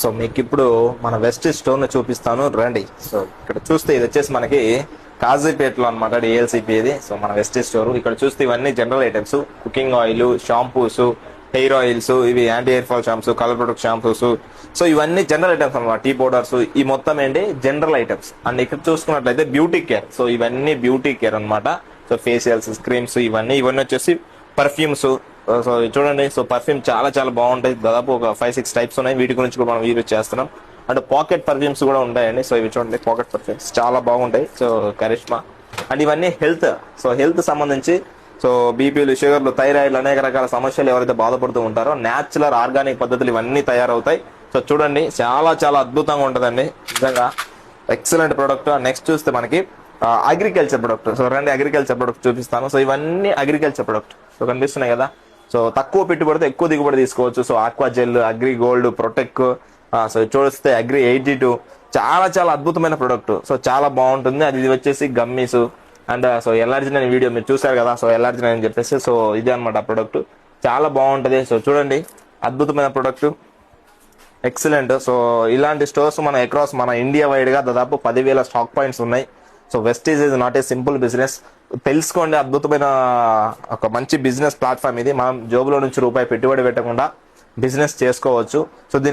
So మీకు ఇప్పుడు మన వెస్టీజ్ స్టోర్ ని చూపిస్తాను రండి. సో ఇక్కడ చూస్తే ఇది వచ్చేసి మనకి కాజీపేటలో అనమాట, డిఎల్సిపి ఇది. సో మన వెస్టీజ్ స్టోర్ ఇక్కడ చూస్తే ఇవన్నీ general items, cooking oil, shampoos, hair oils, ఇవి anti hair fall shampoos, colour product shampoos. So ఇవన్నీ జనరల్ ఐటమ్స్ అనమాట. టీ పౌడర్స్, ఈ మొత్తం ఏంటి జనరల్ ఐటమ్స్. అండ్ ఇక్కడ చూసుకున్నట్లయితే బ్యూటీ కేర్. సో ఇవన్నీ బ్యూటీ కేర్ అనమాట. సో ఫేషియల్స్, క్రీమ్స్, ఇవన్నీ వచ్చేసి పర్ఫ్యూమ్స్. సో చూడండి, సో పర్ఫ్యూమ్ చాలా చాలా బాగుంటాయి. దాదాపు ఒక 5-6 టైప్స్ ఉన్నాయి. వీటి గురించి కూడా మనం వీడియో చేస్తున్నాం. అండ్ పాకెట్ పర్ఫ్యూమ్స్ కూడా ఉంటాయండి. సో ఇవి చూడండి, పాకెట్ పర్ఫ్యూమ్స్ చాలా బాగుంటాయి. సో కరిష్మా. అండ్ ఇవన్నీ హెల్త్. సో హెల్త్ సంబంధించి సో బీపీలు, షుగర్లు, థైరాయిడ్, అనేక రకాల సమస్యలు ఎవరైతే బాధపడుతూ ఉంటారో న్యాచురల్ ఆర్గానిక్ పద్ధతులు ఇవన్నీ తయారవుతాయి. సో చూడండి, చాలా చాలా అద్భుతంగా ఉంటుందండి, నిజంగా ఎక్సలెంట్ ప్రొడక్ట్. నెక్స్ట్ చూస్తే మనకి అగ్రికల్చర్ ప్రొడక్ట్. సో రండి, అగ్రికల్చర్ ప్రొడక్ట్ చూపిస్తాను. సో ఇవన్నీ అగ్రికల్చర్ ప్రొడక్ట్. సో కనిపిస్తున్నాయి కదా. సో తక్కువ పెట్టుబడితో ఎక్కువ దిగుబడి తీసుకోవచ్చు. So aqua gel, agri gold, protek, so చూస్తే అగ్రి 82, చాలా చాలా అద్భుతమైన ప్రొడక్ట్. సో చాలా బాగుంటుంది. అది వచ్చేసి గమ్మీస్. అండ్ సో ఎల్ఆర్జిన్ అనే వీడియో మీరు చూసారు కదా. సో ఎల్ఆర్జిన్ అని చెప్పేసి సో ఇదే అనమాట ప్రొడక్ట్, చాలా బాగుంటది. సో చూడండి, అద్భుతమైన ప్రొడక్ట్, ఎక్సలెంట్. సో ఇలాంటి స్టోర్స్ మన అక్రాస్ మన ఇండియా వైడ్ గా దాదాపు 10,000 స్టాక్ పాయింట్స్ ఉన్నాయి. So Vestige is not a simple business. తెలుసుకోండి, అద్భుతమైన ఒక మంచి బిజినెస్ ప్లాట్ఫామ్ ఇది. మనం జోబులో నుంచి రూపాయి పెట్టుబడి పెట్టకుండా బిజినెస్ చేసుకోవచ్చు. సో